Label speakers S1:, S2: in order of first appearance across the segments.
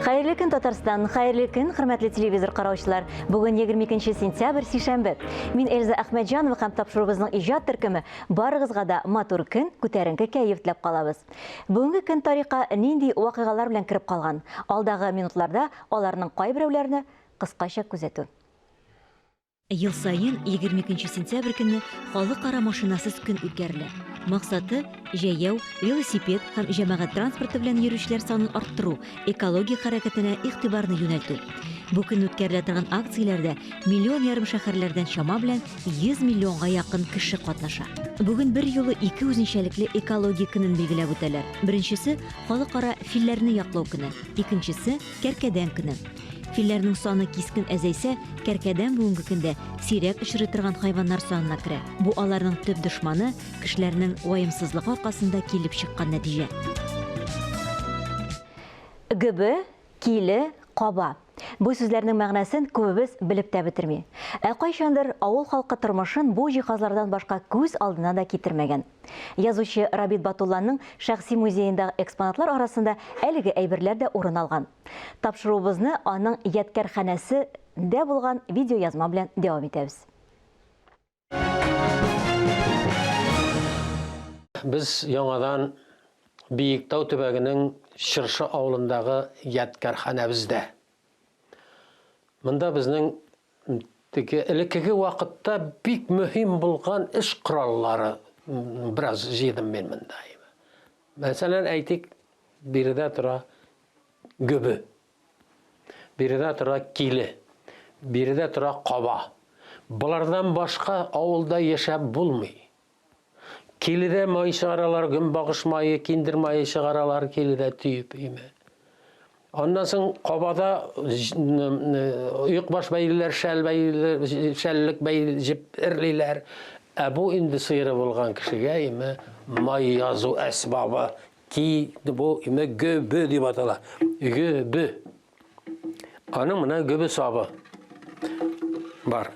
S1: Xayrlı gün Tatarstan, xayrlı gün, hürmetli televizor qarawçılar. Bugün 22 sentyabr, sişenbe. Min Elza Ahmedjanova һәм тапшырубызның иҗат төркеме барыгызга да матур көн, күтәренке кәеф теләп калабыз. Бүгенге көн тарихка нинди вакыйгалар белән кирип калган? Алдагы минутларда аларның кайберәүләрне кыскача күзәтү. Ел сайын 22 сентябрь көнне халыкара машинасыз көн үткәрелә. Максаты җәяү, велосипед һәм җәмәгать транспорты белән йөрүчеләр санын арттыру, экология хәрәкәтенә игътибарны юнәлтү. Бу көн үткәрелә торган акцияләрдә миллион ярым шәһәрләрдән чама белән 100 миллионга якын кеше катнаша. Бүген бер юлы ике үзенчәлекле экология көнен билгеләп үтәләр. Беренчесе халыкара филләрне яклау көне, икенчесе кәркәдән көне. Филләрнең саны кискен әзәйсә, кәркәдән бүгенге көндә сирәк очрый торган хайваннар санына керә. Бу аларның төп дошманы кешеләрнең ваемсызлыгы аркасында килеп чыккан нәтиҗә. Гөбе, киле, каба. Бу сүзләрнең мәгънәсен күбебез белеп тә бетерми. Кайчандыр авыл халкы тормышын бу җиһазлардан башка күз алдына да китермәгән. Язучы Рабит Батулланың шәхси музеендагы экспонатлар арасында әлеге әйберләр дә урын алган. Тапшырубызны аның ядкәрханәсендә булган видеоязма белән дәвам итәбез.
S2: Biz яңадан Биектау төбәгенең Шыршы авылындагы ядкәрханәбездә. Монда безнең элеккеге вакытта бик мөһим булган эш кораллары biraz җыйдым мен монда. Мәсәлән, әйтик, биредә тора гөбе, биредә тора киле, биредә тора каба. Булардан башка авылда яшәп булмый. Киледә май чыгаралар, гөнбагыш майы, киндер майы чыгаралар, киледә төйеп име. Ondan soň kabada yıkbaş beyliler, şellik beylicip irliler. Bu indi sıyırı bulgan kişiye ime may yazı esbabı ki bu ime göbü diye batala. Göbü. Anımına göbü sabı var.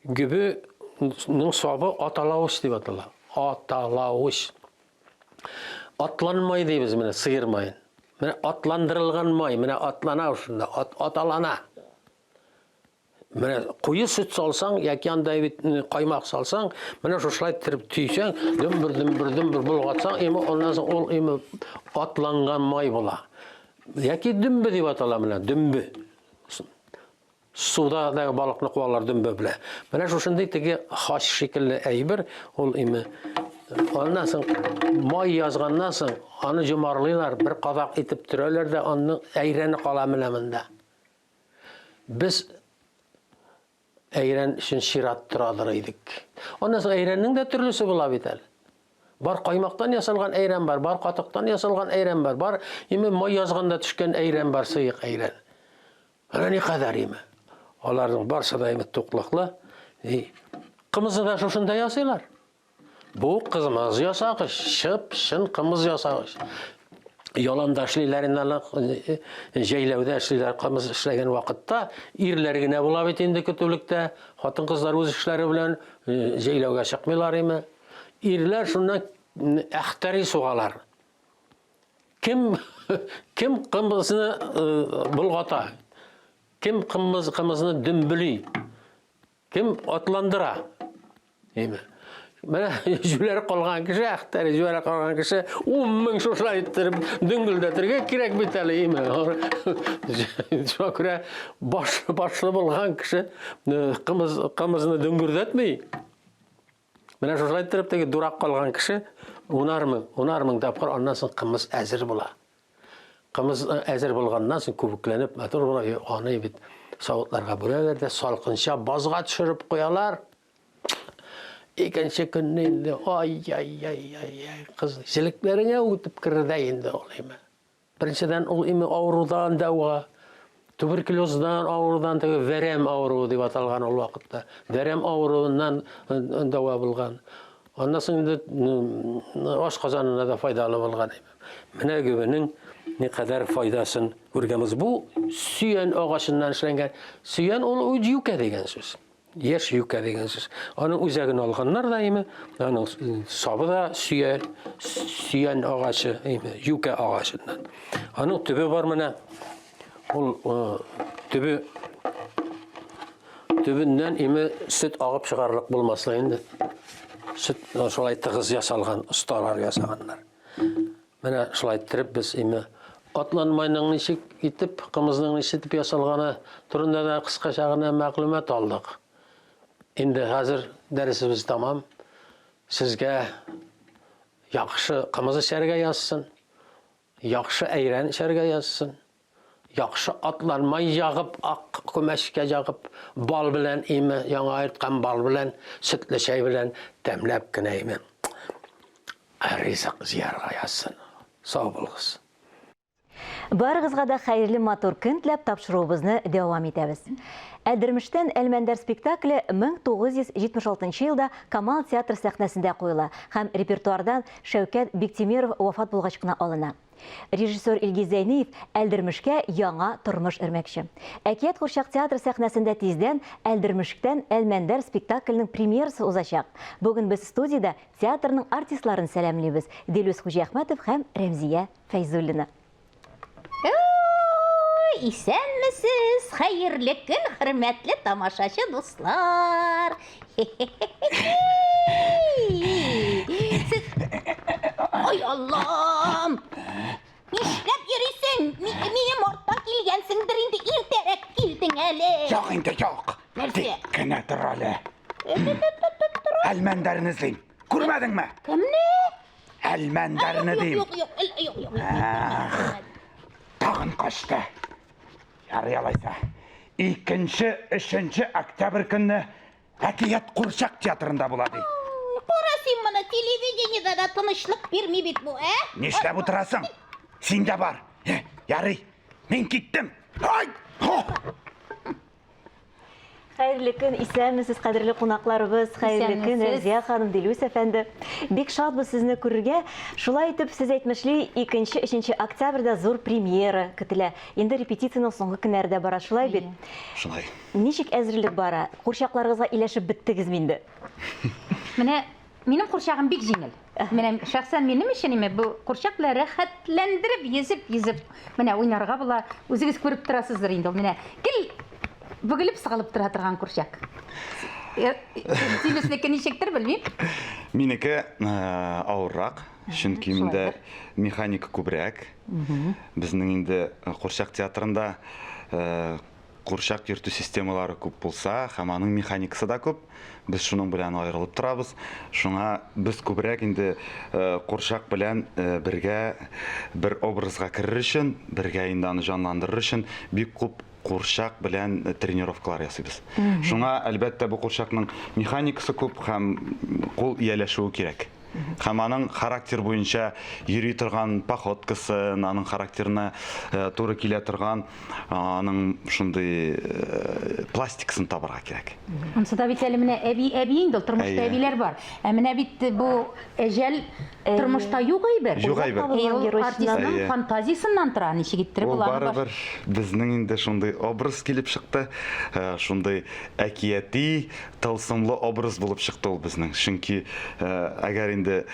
S2: Göbünün sabı atalavuş diye batala. Atalavuş. Atlanmayı diye biz mene sıyırmayın. Mene atlandırılgan may, mene atlana şunda, atalana. Mene kuyu süt salsan, yakanda kaymak salsan, mene şuşlayıp tirip tüysen, dümbür bulgatsan, ondan sonra ol atlangan may bula. Yaki dümbü diye atala mene, dümbü. Suda da balıklı kovalar dümbü bile. Mene şuşundaki teki haş şekilli eybir, ol ondan sonra may yazgandan sonra onu cumarlılar bir kadak itip türerler de onun eyreni kalamılamında. Biz eyren için şirat tıradırıydık. Ondan sonra eyrenin de türlüsü bulabitel. Bar kaymaktan yasalgan eyren var, bar katıktan yasalgan eyren var, bar may yazganda düşken eyren var, sıyık eyren. Ne kadar onların barsa da tuklakla. Kımızı da şuşunda yasıyorlar. Bu kızımız yasağış, şıp, şın kımız yasağış. Yolanda işlilerinden, jeylevde işliler kımız işlegen vakitte, irleri ne bulabit indi kötülükte, hatın kızlar öz işleri bilen jeylevge çıkmıyorlar imi. İrler şundan ehteri suğalar. Kim kımızını bulgata, kim kımızını dümbülü, kim atlandıra. Mene jüleri kalgan kişi, ehteri jüleri kalgan kişi, 10.000 şuşla ittirip, düngüldetirge kirek biteli imi. Şuna göre başlı bulgan kişi, kımızını düngürdetmeyi. Mene şuşla ittirip teki durak kalgan kişi, 10.000 tapkır, ondan sonra kımız ezir bula. Kımız ezir bulgandan sonra kubuklenip, onu bit savutlarga bölerler de salkınça bazga düşürüp koyalar. İkinci gününde ay kız jiliklerine utup kırdayında olayım. Birinciden ol avrudan dava, tüberkülozdan avrudan da verem avru diye atalgan ol vakitte. Verem avruundan dava bulgan. Ondan sonra aşkazanına da faydalı bulgan. Mene güvenin ne kadar faydasını görgemiz bu süyen ağaçından işlengen. Süyen ol ucuyuke degen söz. Яш юка деген сүз. Аның үзәген алганнар да име, аның сабы да сөян агачы, име, юка агачыннан. Аның төбе бар менә. Ул төбеннән име сөт агып чыгарлык булмаслык инде. Сөт шулай тыгыз ясалган, осталар ясаганнар. Менә шулай иттереп без име атланмайның ничек итеп, кымызның ничек итеп ясалганы турында да кыскача гына мәгълүмат алдык. Инде хәзер дәресебез тамам. Сезгә яхшы кымыз эчәргә язсын, яхшы әйрән эчәргә язсын, яхшы атланмай ягып, ак күмәчкә ягып, бал белән име, яңа айткан бал белән, сөтле чәй белән тәмләп кенә име. Ризык зиярга язсын. Сау булыгыз.
S1: Барыгызга да хәерле матур көн теләп тапшыруыбызны дәвам итәбез. Әлдермештән Әлмәндәр спектакле 1976 елда Камал театр сәхнәсендә куела һәм репертуардан Шәүкәт Биктимиров вафат булгач кына алына. Режиссер Илгиз Зәйниев Әлдермешкә яңа тормыш өрмәкче. Әкият Курчак театр сәхнәсендә тиздән Әлдермештән Әлмәндәр спектакленең премьерасы узачак. Бүген без студияда театрның артистларын сәламлыйбыз. Дилүс Хуҗиәхмәтов һәм Рәмзия Фәйзуллина.
S3: Исәнмесез, хәерле көн, хөрмәтле тамашачы дуслар. Ой, Аллам! Нишләп йөрисең? Минем арттан килгәнсеңдер инде, иртәрәк килдең әле.
S4: Yok indi yok.
S3: Нәрсә?
S4: Тик кенә тор әле. Әлмәндәрне эзлим. Күрмәдеңме?
S3: Кемне?
S4: Әлмәндәрне дим.
S3: Юк.
S4: Тагын качты. Ярый алайса. 2-3 октябрь көнне Әкият Курчак театрында була ди.
S3: Карасин моны телевидениедә да тынычлык бирми бит бу,
S4: Нишләп утырасың? Син дә бар. Ярый. Мин киттем. Ай!
S1: Хәерле көн, исәнмесез, кадерле кунакларыбыз, хәерле көн,
S3: Исәнмесез.
S1: Рәзия ханым, Дилүс әфәнде. Бик шатбыз сезне күрергә. Шулай итеп, сез әйтмешли, 2-3 октябрьдә зур премьера көтелә. Инде репетицияның соңгы көннәрдә бара, шулай бит.
S4: Шулай.
S1: Ничек әзерлек бара? Курчакларыгызга иләшеп биттегез инде.
S3: Менә минем курчагым бик җиңел. Менә шәхсән минем өчен бу курчак белән рәхәтләндереп, йөзеп, менә уйнарга була. Үзегез күреп торасыздыр инде. Менә кил бөгелеп сыгылып тора торган курчак. Синеснеке ничектер белмим.
S4: Минеке авыррак, чөнки миндә механика күбрәк. Безнең инде Курчак театрында курчак йөртү системалары күп булса, һәм аның механикасы да күп. Без шуның белән аерылып торабыз. Шуңа без күбрәк инде курчак белән бергә бер образга керер өчен, бергә инде аны җанландырыр өчен бик күп курчак белән тренировкалар ясыйбыз. Шуңа әлбәттә бу курчакның механикасы күп һәм кул ияләшүе кирәк. Һәм аның характер буенча йөри торган походкасы, аның характерына туры килә торган, аның шундый пластикасын табарга кирәк.
S3: Ансы да бит әле менә әби инде, тормышта әбиләр бар. Ә менә бит бу әҗәл тормышта юк әйбер.
S4: Юк әйбер.
S3: Ул артистның фантазиясыннан тора, ничек иттер
S4: Ул
S3: була.
S4: барыбер безнең инде шундый образ килеп чыкты, шундый әкияти, тылсымлы образ булып чыкты ул безнең. Чөнки әгәр инде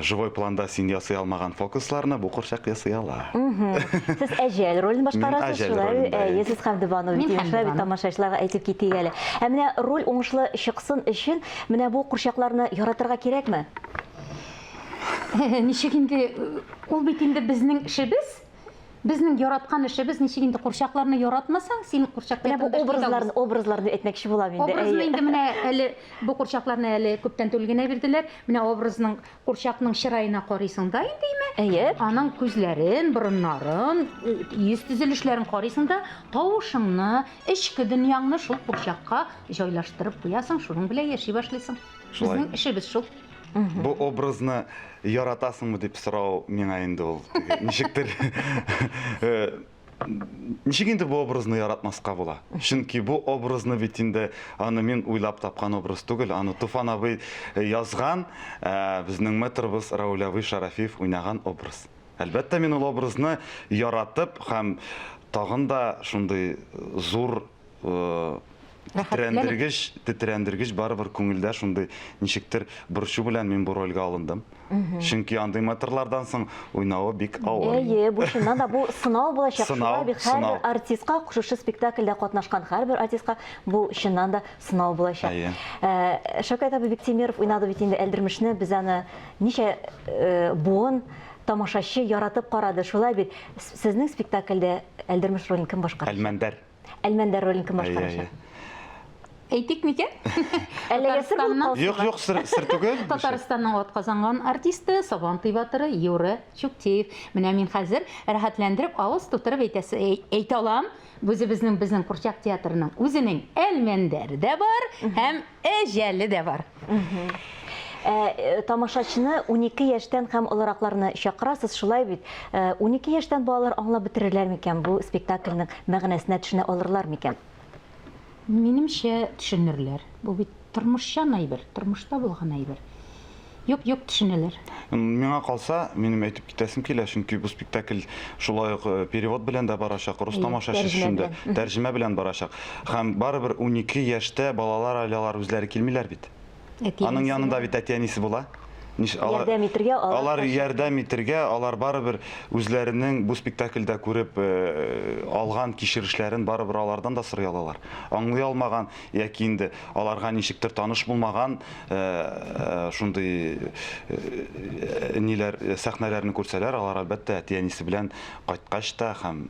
S4: живой планда син ясый алмаган фокусларны бу курчак ясый ала.
S1: Сез әҗәл ролен башкарасыз,
S4: Әҗәл
S1: шулай.
S4: ролендә,
S1: Сез Хәмдебанов
S3: Мин
S1: дигән
S3: Хәмдебанов.
S1: тамашачыларга әйтеп китик әле. Ә менә роль уңышлы чыксын өчен, менә бу курчакларны яратырга кирәкме?
S3: Ничек инде ул бит инде безнең эшебез. Безнең яраткан эшебез, ничек инде курчакларны яратмасаң, син курчак
S1: Менә бу образларны әйтмәкче булам инде.
S3: Образны инде менә әле бу курчакларны әле күптән түлгенә бирделәр. Менә образның курчакның чырайына карыйсың да инде име?
S1: Әйе.
S3: Аның күзләрен, борыннарын, йөз төзелешләрен карыйсың да, тавышыңны, эчке дөньяңны шул курчакка җайлаштырып куясың, шуның белән яши башлыйсың.
S4: Шулай.
S3: Безнең эшебез шул.
S4: Бу образны яратасыңмы дип сорау миңа инде ул. Ничектер ничек инде бу образны яратмаска була? Чөнки бу образны бит инде аны мин уйлап тапкан образ түгел, аны Туфан абый язган, безнең мэтрыбыз Раул абый Шарафиев уйнаган образ. Әлбәттә мин ул образны яратып һәм тагын да шундый зур тетрәндергеч барыбер күңелдә шундый ничектер борчу белән мин бу рольгә алындым. Чөнки андый матерлардан соң уйнавы бик авыр.
S1: Әйе, бу чыннан да бу сынау булачак.
S4: Сынау,
S1: Шулай бит
S4: сынау.
S1: һәрбер артистка, кушушы спектакльдә катнашкан һәрбер артистка бу чыннан да сынау булачак.
S4: Әйе.
S1: Шәвкәт абый Биктимиров уйнады бит инде Әлдермешне, без аны ничә буын тамашачы яратып карады. Шулай бит сезнең спектакльдә Әлдермеш ролен кем башкара?
S4: Әлмәндәр.
S1: Әлмәндәр ролен кем
S4: Әйе,
S1: башкара?
S4: әйе.
S3: Әйтик микән?
S1: Әллә ясыр булып калсын?
S4: Юк, сер түгел.
S3: Татарстанның атказанган артисты Сабантуй батыры Юры Чуктиев. Менә мин хәзер рәхәтләндереп авыз тутырып әйтә алам. Безнең Курчак театрының үзенең Әлмәндәре дә бар һәм Әҗәле дә бар.
S1: Тамашачыны 12 яшьтән һәм олыракларны чакырасыз, шулай бит. 12 яшьтән балалар аңлап бетерерләр микән? Бу спектакльнең мәгънәсенә төшенә алырлар микән?
S3: Минемчә төшенерләр. Бу бит тормышчан әйбер, тормышта булган әйбер. Юк, төшенәләр.
S4: Миңа калса, минем әйтеп китәсем килә, чөнки бу спектакль шулай ук перевод белән дә барачак, рус тамашачы өчен тәрҗемә белән барачак. Һәм барыбер 12 яшьтә балалар айлалар үзләре килмиләр бит. Аның янында бит әти-әнисе була.
S1: Ярдәм итәргә,
S4: алар ярдәм итәргә, алар барыбер үзләренең бу спектакльдә күреп алган кичерешләрен барыбер алардан да сорый алалар. Аңлый алмаган яки инде аларга ничектер таныш булмаган шундый ниләр сәхнәләрне күрсәләр, алар әлбәттә әти-әнисе белән кайткач та һәм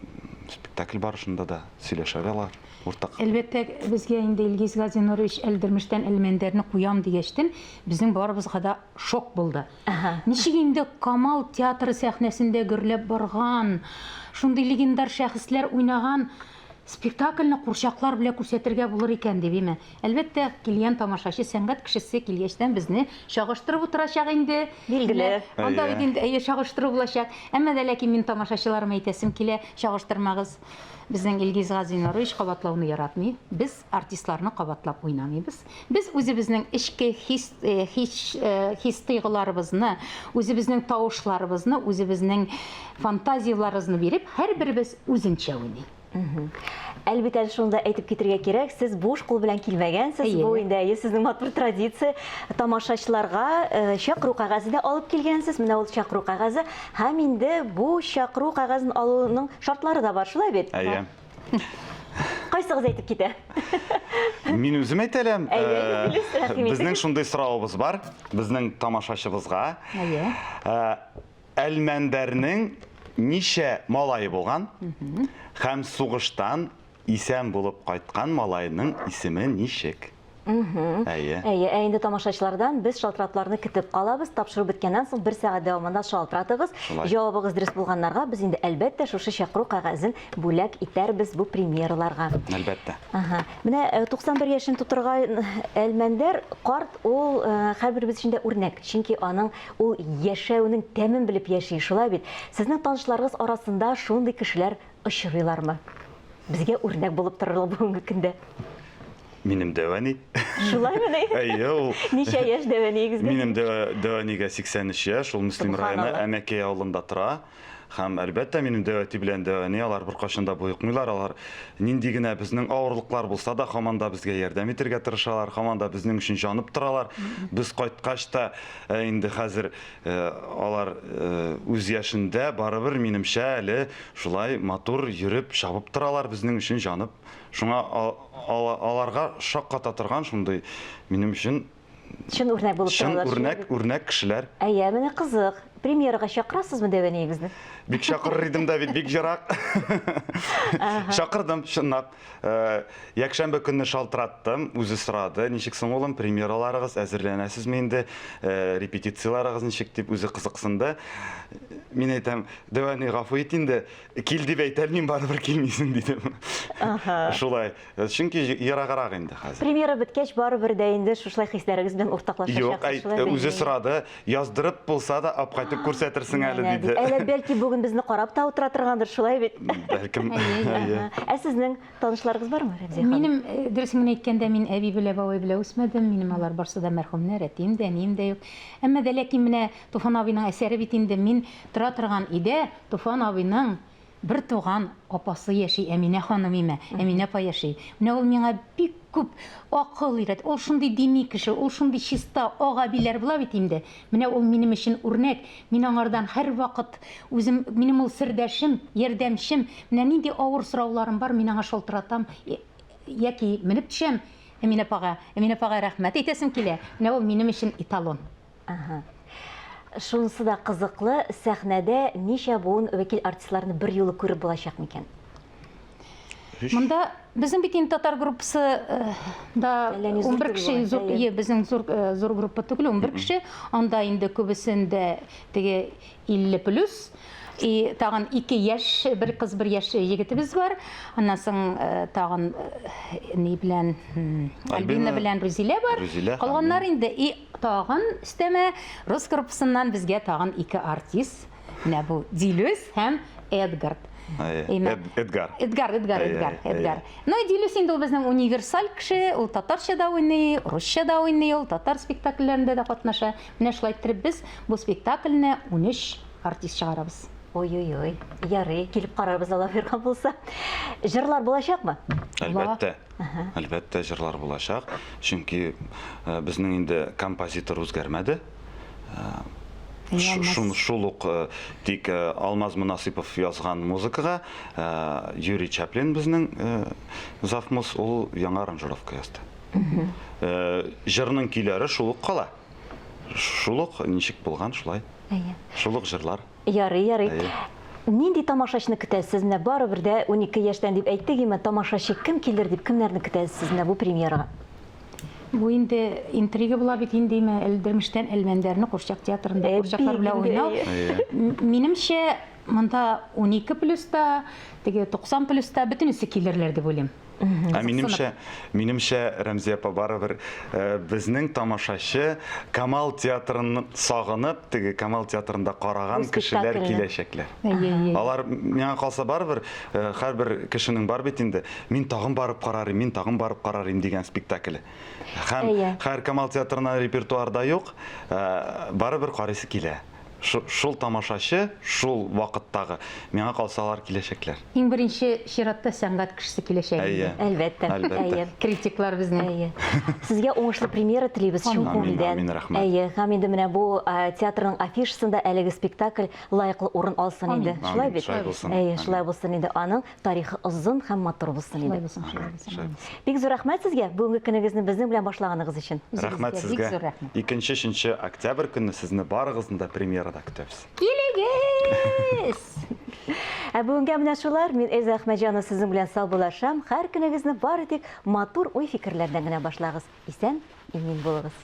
S4: спектакль барышында да сөйләшә алар.
S3: Әлбәттә, безгә инде Илгиз Газинурович Әлдермештән Әлмәндәрне куям дигәчтен, безнең барыбызга да шок булды. Ничек инде Камал театры сәхнәсендә гөрләп барган, шундый легендар шәхесләр уйнаган спектакльне Курчаклар белән күрсәтергә булыр икән дип име. Әлбәттә, килгән тамашачы сәнгать кешесе килгәчтән безне чагыштырып утырачак инде.
S1: Билгеле.
S3: Анда бит инде чагыштыру булачак. Әмма дә ләкин мин тамашачыларыма әйтәсем килә, чагыштырмагыз. Безнең Илгиз Газинурович кабатлауны яратмый. Без артистларны кабатлап уйнамыйбыз. Без үзебезнең эчке хис тойгыларыбызны, үзебезнең тавышларыбызны, үзебезнең фантазияларыбызны биреп, һәрберебез үзенчә уйный.
S1: Әлбәттә, шунда әйтеп китәргә кирәк, сез буш кул белән килмәгәнсез. Бу инде сезнең матур традиция. Тамашачыларга чакыру кәгазе дә алып килгәнсез. Менә ул чакыру кәгазе һәм инде бу чакыру кәгазен алуның шартлары да бар, шулай бит?
S4: Әйе.
S1: Кайсыгыз әйтеп китә?
S4: Мин үзем әйтәләм.
S1: Әйе,
S4: Безнең шундый сорауыбыз бар, безнең тамашачыбызга.
S3: Әйе.
S4: Әлмәндәрнең ничә малайы булган һәм сугыштан исән булып кайткан малайның исеме ничек? Әйе.
S1: Әйе, инде тамашачылардан без шалтыратларны көтеп калабыз. Тапшыру беткәннән соң 1 сәгать дәвамында шалтыратыгыз. Җавабыгыз дөрес булганнарга біз инде әлбәттә шушы чакыру кәгазен бүләк итәрбез бу премьераларга.
S4: Әлбәттә.
S1: Менә 91 яшен тутырган Әлмәндәр карт, ул һәрберебез өчен дә үрнәк. Чөнки аның ул яшәүнең тәмен белеп яши, шулай бит. Сезнең танышларыгыз арасында шундый кешеләр очрыйлармы? Безгә үрнәк булып торырлар бүгенге көндә.
S4: Минем дәвани.
S1: Шулаймы ни?
S4: Әйе, ул.
S1: Ничә яшь дәванигезгә?
S4: Минем дәванигә 83 яшь, ул Муслим районы Әмәкәй авылында тора. Һәм әлбәттә минем дәвати белән дәвани, алар беркайчан да буйыкмыйлар, алар нинди генә безнең авырлыклар булса да һаман да безгә ярдәм итәргә тырышалар, һаман да безнең өчен җанып торалар. Без кайткач та инде хәзер алар үз яшендә барыбер минемчә әле шулай матур йөреп чабып торалар безнең өчен җанып. Шуңа аларга шакката торган шундый минем өчен
S1: Шын үрнәк булып торалар.
S4: Шын үрнәк кешеләр.
S1: Әйе, менә кызык. Премьерага чакырасызмы дәванигезне?
S4: Бик чакырыр идем дә бит, бик җирак. Чакырдым, чынлап. Якшәмбе көнне шалтыраттым, үзе сорады, ничек соң улым, премьераларыгыз әзерләнәсезме инде, репетицияларыгыз ничек дип үзе кызыксынды. Мин әйтәм, дәвани гафу ит инде, кил дип әйтәлмим, барыбер килмисең дидем. Шулай, чөнки ераграк инде хәзер.
S1: Премьера беткәч барыбер дә инде шушлай хисләрегез белән уртаклашачаксыз.
S4: Юк, үзе сорады, яздырып булса да апкайтып күрсәтерсең әле диде.
S1: Әле бәлки бүген безне карап та утыра торгандыр, шулай бит.
S4: Бәлкем.
S1: Ә сезнең танышларыгыз бармы, Рәмзия ханым?
S3: Минем дөресен әйткәндә, мин әби белән бабай белән үсмәдем. Минем алар барсы да мәрхүмнәр, әтием дә, әнием дә юк. Әмма дә ләкин менә Туфан абыйның әсәре бит инде мин тора торган иде, Туфан абыйның бер туган апасы яши, Әминә ханым име, Әминә апа яши. Менә ул миңа бик күп акыл өйрәт. Ул шундый дини кеше, ул шундый чиста агабиләр була бит инде. Менә ул минем өчен үрнәк. Мин аңардан һәр вакыт үзем, минем ул сердәшем, ярдәмчем. Менә нинди авыр сорауларым бар, мин аңа шалтыратам. Яки менеп төшәм. Әминә апага рәхмәт әйтәсем килә. Менә ул минем өчен эталон.
S1: Ага. Шунысы да кызыклы, сәхнәдә ничә буын вәкил артистларны бер юлы күреп булачак микән?
S3: Монда безнең бит инде татар группасы да
S1: Әллә не зур
S3: 11
S1: түгел
S3: кеше,
S1: ул,
S3: зур,
S1: әйе.
S3: безнең зур группа түгел, 11 кеше. Анда инде күбесендә теге 50 плюс. И тагын 2 яшь, бер кыз, бер яшь егетебез бар. Аннан соң тагын ни белән Альбина белән Рузилә бар.
S4: Рузилә,
S3: Калганнар инде и тагын өстәмә рус группасыннан безгә тагын 2 артист. Менә бу Дилүс һәм Эдгард.
S4: Эдгар.
S3: Эдгар. Ну и Дилүс инде ул безнең универсаль кеше, ул татарча да уйный, русча да уйный, ул татар спектакльләрендә дә катнаша. Менә шулай итеп без бу спектакльне 13 артист чыгарабыз.
S1: Ой-ой-ой, ярый, килеп карарбыз Алла биргән булса. Җырлар булачакмы?
S4: Әлбәттә. Әлбәттә җырлар булачак. Чөнки безнең инде композитор үзгәрмәде. Шул ук тик Алмаз Мунасипов язган музыкага Юрий Чаплин безнең завмус ул яңа аранжировка язды. Җырның көйләре шул ук кала. Шул ук ничек булган шулай. Шул ук җырлар.
S1: Ярый. Нинди тамашачыны көтәсез? Менә барыбер дә 12 яшьтән дип әйттек, именно тамашачы кем килер дип кемнәрне көтәсез менә бу премьерага?
S3: Бу инде интрига була бит инде Элдермештән Әлмәндәрне Курчак театрында курчаклар белән уйнау. Минемчә монда 12 плюста, теге 90 плюста бөтенесе килерләр дип уйлыйм.
S4: Минемчә Рәмзия апа барыбер безнең тамашачы Камал театрын сагынып, теге Камал театрында караган кешеләр киләчәкләр. Алар миңа калса барыбер һәрбер кешенең бар бит инде. Мин тагын барып карарым дигән спектакль. Һәм һәр Камал театрына репертуарда юк, барыбер карыйсы килә. Шул тамашачы, шул вакыттагы миңа калсалар киләчәкләр.
S3: Иң беренче чиратта сәнгать кешесе киләчәк.
S1: Әлбәттә.
S3: Критиклар безнең.
S1: Сезгә уңышлы премьера телибез шул күңелдән. Һәм инде менә бу театрның афишасында әлеге спектакль лаеклы урын алсын инде. Шулай бит? Шулай булсын инде. Аның тарихы озын һәм матур булсын инде. Бик зур рәхмәт сезгә бүгенге көнегезне безнең белән башлаганыгыз өчен.
S4: Рәхмәт сезгә. 2-3 октябрь көнне сезне барыгызны да премьерада көтәбез.
S3: Килегез!
S1: Бүгенге менә шулар. Мин Эльза Әхмәҗанова сезнең белән саубуллашам. Һәр көнегезне бары тик матур уй-фикерләрдән генә башлагыз. Исән, имин булыгыз.